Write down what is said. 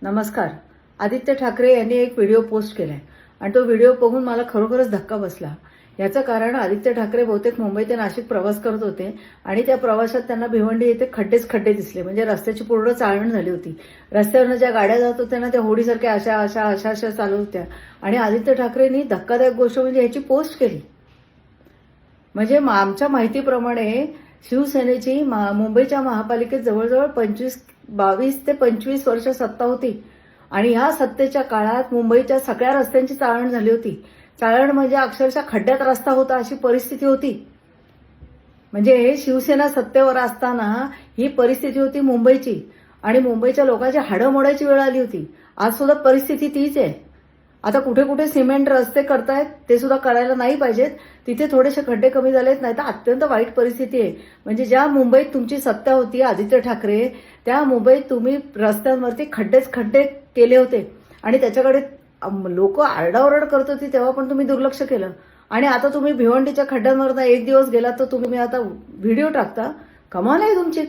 नमस्कार. आदित्य ठाकरे यांनी एक व्हिडिओ पोस्ट केलाय आणि तो व्हिडिओ बघून मला खरोखरच धक्का बसला. याचं कारण आदित्य ठाकरे बहुतेक मुंबई ते नाशिक प्रवास करत होते आणि त्या प्रवासात त्यांना भिवंडी येथे खड्डे दिसले. म्हणजे रस्त्याची पूर्ण चाळण झाली होती. रस्त्यावरनं ज्या गाड्या जात होत्या ना त्या होडीसारख्या अशा चालू होत्या आणि आदित्य ठाकरेंनी धक्कादायक गोष्ट म्हणजे ह्याची पोस्ट केली. म्हणजे आमच्या माहितीप्रमाणे शिवसेनेची मुंबईच्या महापालिकेत जवळजवळ 22 ते 25 वर्ष सत्ता होती आणि ह्या सत्तेच्या काळात मुंबईच्या सगळ्या रस्त्यांची चाळण झाली होती. चाळण म्हणजे अक्षरशः खड्ड्यात रस्ता होता अशी परिस्थिती होती. म्हणजे शिवसेना सत्तेवर असताना ही परिस्थिती होती मुंबईची आणि मुंबईच्या लोकांची हाडं मोडायची वेळ आली होती. आज सुद्धा परिस्थिती तीच आहे. आता कुठे कुठे सिमेंट रस्ते करतायत ते सुद्धा करायला नाही पाहिजेत. तिथे थोडेसे खड्डे कमी झालेत, नाही तर अत्यंत वाईट परिस्थिती आहे. म्हणजे ज्या मुंबईत तुमची सत्ता होती आदित्य ठाकरे, त्या मुंबईत तुम्ही रस्त्यांवरती खड्डे केले होते आणि त्याच्याकडे लोक आरडाओरड करत होती तेव्हा पण तुम्ही दुर्लक्ष केलं. आणि आता तुम्ही भिवंडीच्या खड्ड्यांवर एक दिवस गेलात तर तुम्ही आता व्हिडिओ टाकता. कमाल आहे तुमची.